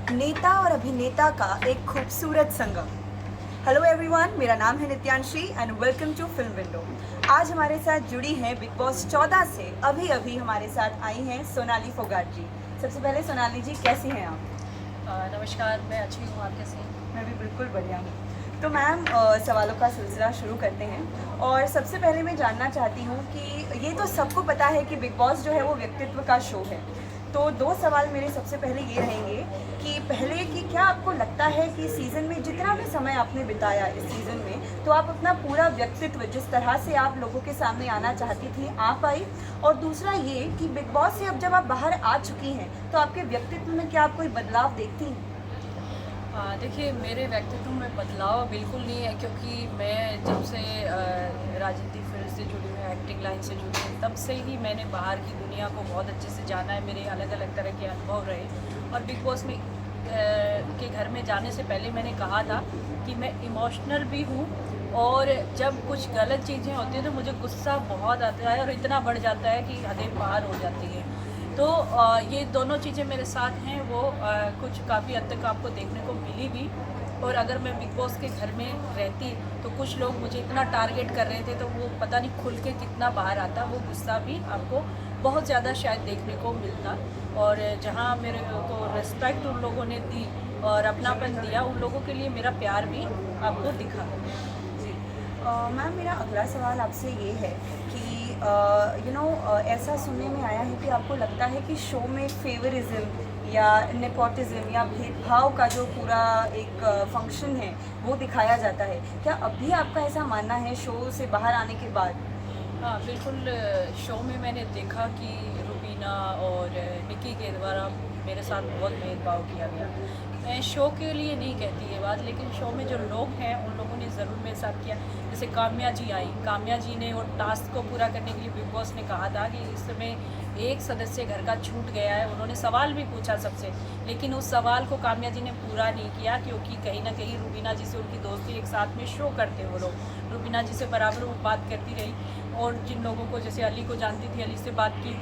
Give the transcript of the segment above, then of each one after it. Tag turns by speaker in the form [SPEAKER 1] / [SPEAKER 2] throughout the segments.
[SPEAKER 1] नेता और अभिनेता का एक खूबसूरत संगम। हेलो एवरीवन, मेरा नाम है Nityanshi and welcome to film window. आज हमारे साथ जुड़ी हैं बिग बॉस 14 से अभी अभी हमारे साथ आई हैं सोनाली फोगाट जी। सबसे पहले सोनाली जी, कैसी हैं आप?
[SPEAKER 2] नमस्कार, मैं अच्छी हूँ। आप कैसे हैं?
[SPEAKER 1] मैं भी बिल्कुल बढ़िया हूँ। तो मैम, सवालों का सिलसिला शुरू करते हैं और सबसे पहले मैं जानना चाहती हूँ कि ये तो सबको पता है कि बिग बॉस जो है वो व्यक्तित्व का शो है। तो दो सवाल मेरे सबसे पहले ये रहेंगे कि पहले कि क्या आपको लगता है कि सीज़न में जितना भी समय आपने बिताया इस सीज़न में, तो आप अपना पूरा व्यक्तित्व जिस तरह से आप लोगों के सामने आना चाहती थी आ पाई? और दूसरा ये कि बिग बॉस से अब जब आप बाहर आ चुकी हैं तो आपके व्यक्तित्व में क्या आप कोई बदलाव देखती हैं?
[SPEAKER 2] देखिए, मेरे व्यक्तित्व में बदलाव बिल्कुल नहीं है, क्योंकि मैं जब से राजनीतिक फील्ड से जुड़ी हूँ, एक्टिंग लाइन से जुड़ी हूँ, तब से ही मैंने बाहर की दुनिया को बहुत अच्छे से जाना है। मेरे अलग अलग तरह के अनुभव रहे और बिग बॉस में के घर में जाने से पहले मैंने कहा था कि मैं इमोशनल भी हूँ, और जब कुछ गलत चीज़ें होती हैं तो मुझे गुस्सा बहुत आता है और इतना बढ़ जाता है कि हदें पार हो जाती हैं। तो ये दोनों चीज़ें मेरे साथ हैं, वो कुछ काफ़ी हद तक आपको देखने को मिली भी। और अगर मैं बिग बॉस के घर में रहती तो कुछ लोग मुझे इतना टारगेट कर रहे थे, तो वो पता नहीं खुल के कितना बाहर आता, वो गुस्सा भी आपको बहुत ज़्यादा शायद देखने को मिलता। और जहाँ मेरे को रिस्पेक्ट उन लोगों ने दी और अपनापन दिया, उन लोगों के लिए मेरा प्यार भी आपको दिखा।
[SPEAKER 1] जी। मैम, मेरा अगला सवाल आपसे ये है कि ऐसा सुनने में आया है कि आपको लगता है कि शो में फेवरिज्म या नेपोटिज्म या भेदभाव का जो पूरा एक फंक्शन है वो दिखाया जाता है। क्या अब भी आपका ऐसा मानना है शो से बाहर आने के बाद?
[SPEAKER 2] हाँ, बिल्कुल। शो में मैंने देखा कि रुबीना और निकी के द्वारा मेरे साथ बहुत भेदभाव किया गया। मैं शो के लिए नहीं कहती ये बात, लेकिन शो में जो लोग हैं उन लोगों ने ज़रूर मेरे साथ किया। जैसे काम्या जी आई, काम्या जी ने वो टास्क को पूरा करने के लिए बिग बॉस ने कहा था कि इस समय एक सदस्य घर का छूट गया है। उन्होंने सवाल भी पूछा सबसे, लेकिन उस सवाल को काम्या जी ने पूरा नहीं किया, क्योंकि कहीं ना कहीं रुबीना जी से उनकी दोस्ती, एक साथ में शो करते वो लोग, रुबीना जी से बराबर वो बात करती रही। और जिन लोगों को, जैसे अली को जानती थी, अली से बात की।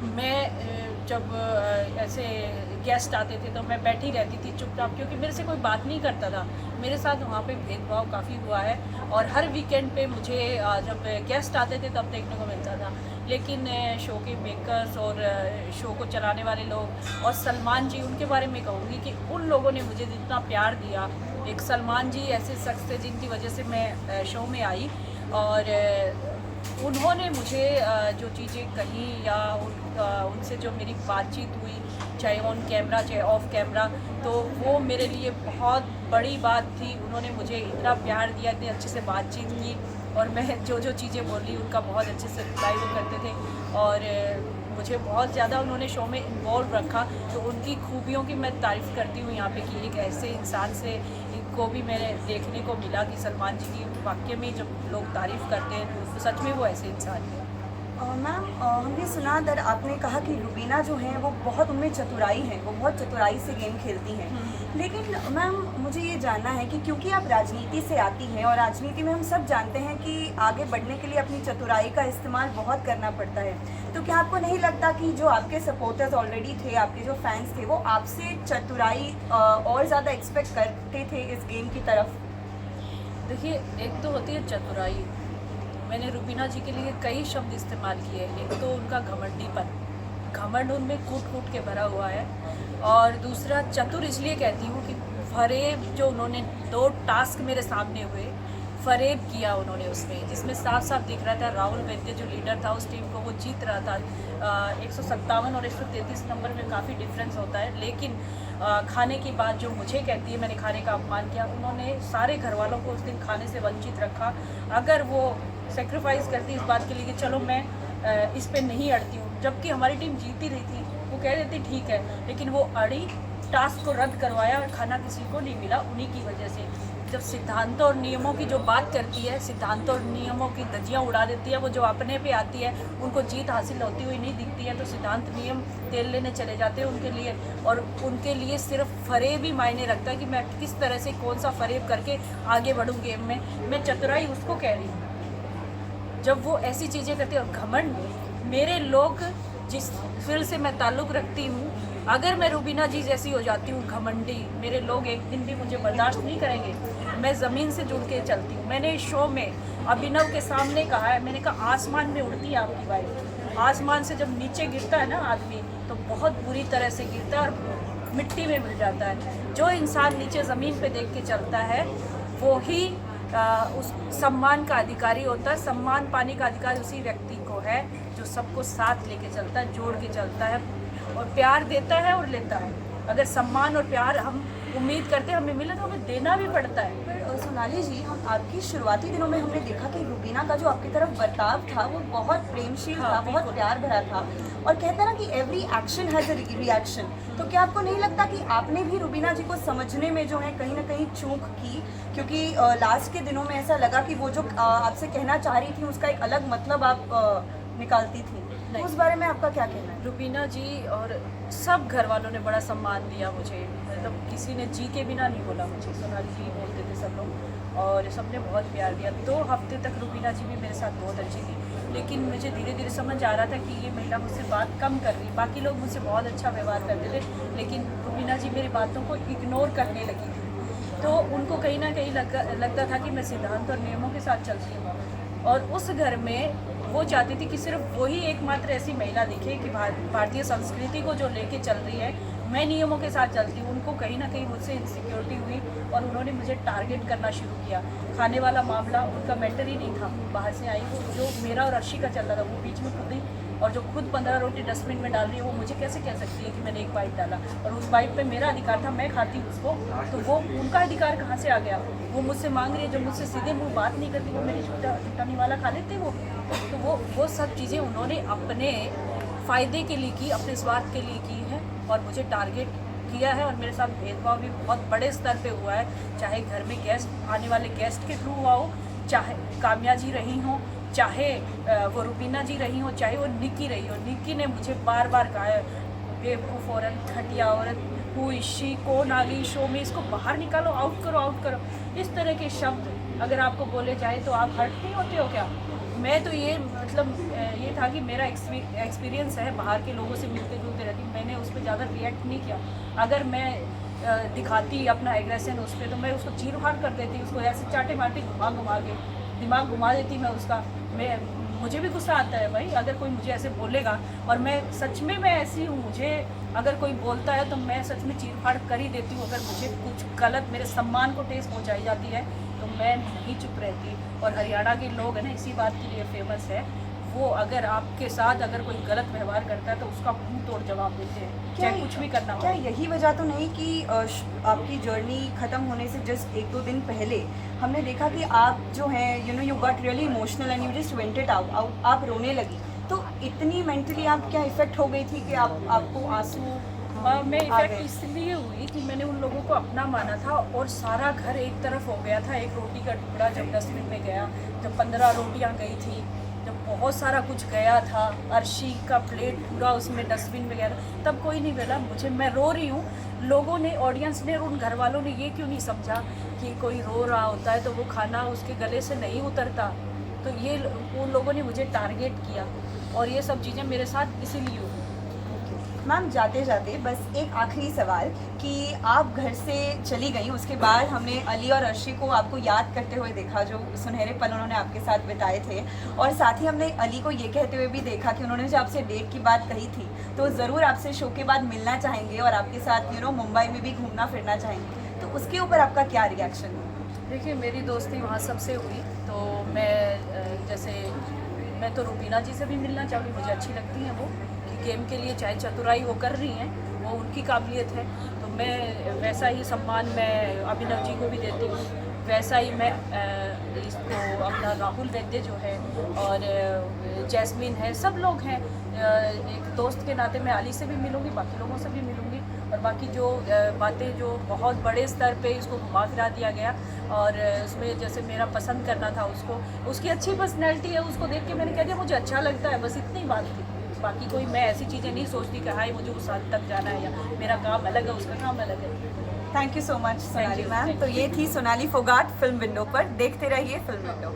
[SPEAKER 2] मैं जब ऐसे गेस्ट आते थे तो मैं बैठी रहती थी चुपचाप, क्योंकि मेरे से कोई बात नहीं करता था। मेरे साथ वहाँ पे भेदभाव काफ़ी हुआ है, और हर वीकेंड पे मुझे जब गेस्ट आते थे तब देखने को मिलता था। लेकिन शो के मेकर्स और शो को चलाने वाले लोग और सलमान जी, उनके बारे में कहूँगी कि उन लोगों ने मुझे जितना प्यार दिया। एक सलमान जी ऐसे शख्स थे जिनकी वजह से मैं शो में आई, और उन्होंने मुझे जो चीज़ें कही या उनसे जो मेरी बातचीत हुई, चाहे ऑन कैमरा चाहे ऑफ कैमरा, तो वो मेरे लिए बहुत बड़ी बात थी। उन्होंने मुझे इतना प्यार दिया, इतनी अच्छे से बातचीत की, और मैं जो जो चीज़ें बोली उनका बहुत अच्छे से रिप्लाई वो करते थे। और मुझे बहुत ज़्यादा उन्होंने शो में इन्वॉल्व रखा। तो उनकी खूबियों की मैं तारीफ़ करती हूँ यहाँ पे कि एक ऐसे इंसान से को भी मैंने देखने को मिला कि सलमान जी की वाक्य में जब लोग तारीफ़ करते हैं तो सच में वो ऐसे इंसान हैं।
[SPEAKER 1] मैम, हमने सुना दर आपने कहा कि रुबीना जो हैं वो बहुत, उनमें चतुराई है, वो बहुत चतुराई से गेम खेलती हैं। लेकिन मैम, मुझे ये जानना है कि क्योंकि आप राजनीति से आती हैं और राजनीति में हम सब जानते हैं कि आगे बढ़ने के लिए अपनी चतुराई का इस्तेमाल बहुत करना पड़ता है, तो क्या आपको नहीं लगता कि जो आपके सपोर्टर्स ऑलरेडी थे, आपके जो फैंस थे, वो आपसे चतुराई और ज़्यादा एक्सपेक्ट करते थे इस गेम की तरफ?
[SPEAKER 2] देखिए, एक तो होती है चतुराई। मैंने रुबीना जी के लिए कई शब्द इस्तेमाल किए। एक तो उनका घमंडीपन, घमंड उनमें कूट कूट के भरा हुआ है। और दूसरा, चतुर इसलिए कहती हूँ कि फरेब जो उन्होंने 2 टास्क मेरे सामने हुए, फरेब किया उन्होंने उसमें, जिसमें साफ साफ दिख रहा था राहुल वैद्य जो लीडर था उस टीम को, वो जीत रहा था। 157 और 133 नंबर में काफ़ी डिफरेंस होता है। लेकिन खाने की बात जो मुझे कहती है मैंने खाने का अपमान किया, उन्होंने सारे घर वालों को उस दिन खाने से वंचित रखा। अगर वो सेक्रीफाइस करती इस बात के लिए कि चलो मैं इस पे नहीं अड़ती हूँ, जबकि हमारी टीम जीती रही थी, वो कह रही थी ठीक है, लेकिन वो अड़ी, टास्क को रद्द करवाया और खाना किसी को नहीं मिला उन्हीं की वजह से। जब सिद्धांतों और नियमों की जो बात करती है, सिद्धांतों और नियमों की धज्जियाँ उड़ा देती है, वो जो अपने पे आती है उनको जीत हासिल होती हुई नहीं दिखती है, तो सिद्धांत नियम तेल लेने चले जाते हैं उनके लिए। और उनके लिए सिर्फ फरेब ही मायने रखता है कि मैं किस तरह से कौन सा फरेब करके आगे बढ़ूँ गेम में। मैं चतुराई उसको कह रही हूँ जब वो ऐसी चीज़ें करते हैं। और घमंड, मेरे लोग जिस फील्ड से मैं ताल्लुक़ रखती हूँ, अगर मैं रुबीना जी जैसी हो जाती हूँ घमंडी, मेरे लोग एक दिन भी मुझे बर्दाश्त नहीं करेंगे। मैं ज़मीन से जुड़ के चलती हूँ। मैंने इस शो में अभिनव के सामने कहा है, मैंने कहा आसमान में उड़ती है आपकी वाइफ। आसमान से जब नीचे गिरता है ना आदमी, तो बहुत बुरी तरह से गिरता है और मिट्टी में मिल जाता है। जो इंसान नीचे ज़मीन पे देख के चलता है वो ही उस सम्मान का अधिकारी होता है। सम्मान पाने का अधिकार उसी व्यक्ति को है जो सबको साथ लेके चलता है, जोड़ के चलता है और प्यार देता है और लेता है। अगर सम्मान और प्यार हम उम्मीद करते हैं हमें मिले तो हमें देना भी पड़ता है।
[SPEAKER 1] पर सोनाली जी, हम आपकी शुरुआती दिनों में हमने देखा कि रुबीना का जो आपकी तरफ बर्ताव था वो बहुत प्रेमशील था, बहुत प्यार भरा था, और कहते हैं ना कि every action has a reaction. तो क्या आपको नहीं लगता कि आपने भी रुबीना जी को समझने में जो है कहीं ना कहीं चूक की? क्योंकि लास्ट के दिनों में ऐसा लगा कि वो जो आपसे कहना चाह रही थी उसका एक अलग मतलब आप निकालती थी। तो उस बारे में आपका क्या कहना है?
[SPEAKER 2] रुबीना जी और सब घर वालों ने बड़ा सम्मान दिया मुझे, मतलब किसी ने जी के बिना नहीं बोला मुझे, सोनाली जी बोलते थे सब लोग, और सबने बहुत प्यार दिया। 2 हफ्ते तक रुबीना जी भी मेरे साथ बहुत अच्छी थी, लेकिन मुझे धीरे धीरे समझ आ रहा था कि ये महिला मुझसे बात कम कर रही। बाकी लोग मुझसे बहुत अच्छा व्यवहार करते थे, लेकिन रुबीना जी मेरी बातों को इग्नोर करने लगी थी। तो उनको कहीं ना कहीं लगता था कि मैं सिद्धांत और नियमों के साथ चलती हूँ, और उस घर में वो चाहती थी कि सिर्फ वही एकमात्र ऐसी महिला दिखे कि भारतीय संस्कृति को जो लेके चल रही है, मैं नियमों के साथ चलती हूँ। उनको कहीं ना कहीं मुझसे इनसिक्योरिटी हुई और उन्होंने मुझे टारगेट करना शुरू किया। खाने वाला मामला उनका मैटर ही नहीं था। बाहर से आई वो, जो मेरा और अर्शी का चल रहा था, वो बीच में खुद ही, और जो खुद 15 रोटी डस्टबिन में डाल रही है वो मुझे कैसे कह सकती है कि मैंने एक बाइट डाला, और उस बाइट पे मेरा अधिकार था, मैं खाती उसको, तो वो उनका अधिकार कहाँ से आ गया? वो मुझसे मांग रही है, जो मुझसे सीधे मुँह बात नहीं करती, वो मेरी छुट्टा वाला खा लेते वो। तो वो सब चीज़ें उन्होंने अपने फ़ायदे के लिए की, अपने स्वार्थ के लिए की है, और मुझे टारगेट किया है। और मेरे साथ भेदभाव भी बहुत बड़े स्तर पे हुआ है, चाहे घर में गेस्ट आने वाले गेस्ट के थ्रू हुआ हो, चाहे काम्या जी रही हों, चाहे वो रुबीना जी रही हो, चाहे वो निक्की रही हो। निक्की ने मुझे बार बार कहा है, बेवकूफ़ औरत, घटिया औरत, हु इशी, कौन आ गई शो में, इसको बाहर निकालो, आउट करो, आउट करो। इस तरह के शब्द अगर आपको बोले जाए तो आप हर्ट नहीं होते हो क्या? मैं तो ये मतलब ये था कि मेरा एक्सपीरियंस है, बाहर के लोगों से मिलते जुलते रहती, मैंने उस पर ज़्यादा रिएक्ट नहीं किया। अगर मैं दिखाती अपना एग्रेशन उस पर, तो मैं उसको चीर फाड़ कर देती, उसको ऐसे चाटे माटे घुमा के दिमाग घुमा देती मैं उसका। मुझे भी गुस्सा आता है भाई, अगर कोई मुझे ऐसे बोलेगा, और मैं सच में मैं ऐसी हूँ, मुझे अगर कोई बोलता है तो मैं सच में चीर फाड़ कर ही देती हूँ। अगर मुझे कुछ गलत मेरे सम्मान को ठेस पहुँचाई जाती है तो मैं नहीं चुप रहती। और हरियाणा के लोग हैं ना, इसी बात के लिए फेमस है, वो अगर आपके साथ अगर कोई गलत व्यवहार करता है तो उसका मुंह तोड़ जवाब देते हैं, चाहे कुछ भी करना हो।
[SPEAKER 1] क्या यही वजह तो नहीं कि आपकी जर्नी ख़त्म होने से जस्ट 1-2 दिन पहले हमने देखा कि आप जो हैं you got really emotional and you just vented out, आप रोने लगी। तो इतनी मेंटली आप क्या इफ़ेक्ट हो गई थी कि आपको आंसू
[SPEAKER 2] मैं इफेक्ट इसलिए हुई कि मैंने उन लोगों को अपना माना था, और सारा घर एक तरफ हो गया था। एक रोटी का टुकड़ा जब डस्टबिन में गया, जब 15 रोटियां गई थी, जब बहुत सारा कुछ गया था, अर्शी का प्लेट पूरा उसमें डस्टबिन में गया था, तब कोई नहीं बोला मुझे, मैं रो रही हूँ। लोगों ने, ऑडियंस ने, उन घर वालों ने ये क्यों नहीं समझा कि कोई रो रहा होता है तो वो खाना उसके गले से नहीं उतरता। तो ये उन लोगों ने मुझे टारगेट किया, और ये सब चीज़ें मेरे साथ इसीलिए हुई।
[SPEAKER 1] मैम, जाते जाते बस एक आखिरी सवाल कि आप घर से चली गई, उसके बाद हमने अली और अर्शी को आपको याद करते हुए देखा, जो सुनहरे पल उन्होंने आपके साथ बिताए थे, और साथ ही हमने अली को ये कहते हुए भी देखा कि उन्होंने जो आपसे डेट की बात कही थी, तो ज़रूर आपसे शो के बाद मिलना चाहेंगे और आपके साथ मुंबई में भी घूमना फिरना चाहेंगे। तो उसके ऊपर आपका क्या रिएक्शन है?
[SPEAKER 2] देखिए, मेरी दोस्ती वहाँ सबसे हुई, तो मैं जैसे मैं तो रुबीना जी से भी मिलना चाहूँगी, मुझे अच्छी लगती हैं वो, गेम के लिए चाहे चतुराई वो कर रही हैं, वो उनकी काबिलियत है। तो मैं वैसा ही सम्मान मैं अभिनव जी को भी देती हूँ, वैसा ही मैं इसको अपना राहुल वैद्य जो है और जैस्मिन है, सब लोग हैं। एक दोस्त के नाते मैं अली से भी मिलूँगी, बाकी लोगों से भी मिलूँगी, और बाकी जो बातें जो बहुत बड़े स्तर पे इसको घुमा फिरा दिया गया, और उसमें जैसे मेरा पसंद करना था उसको, उसकी अच्छी पर्सनैलिटी है, उसको देख के मैंने कह दिया मुझे अच्छा लगता है, बस इतनी बात थी। बाकी कोई मैं ऐसी चीज़ें नहीं सोचती कि हाँ मुझे उस हद तक जाना है, या मेरा काम अलग है उसका काम अलग है।
[SPEAKER 1] Thank you so much Sonali ma'am. तो ये थी सोनाली फोगाट फिल्म विंडो पर। देखते रहिए फिल्म विंडो।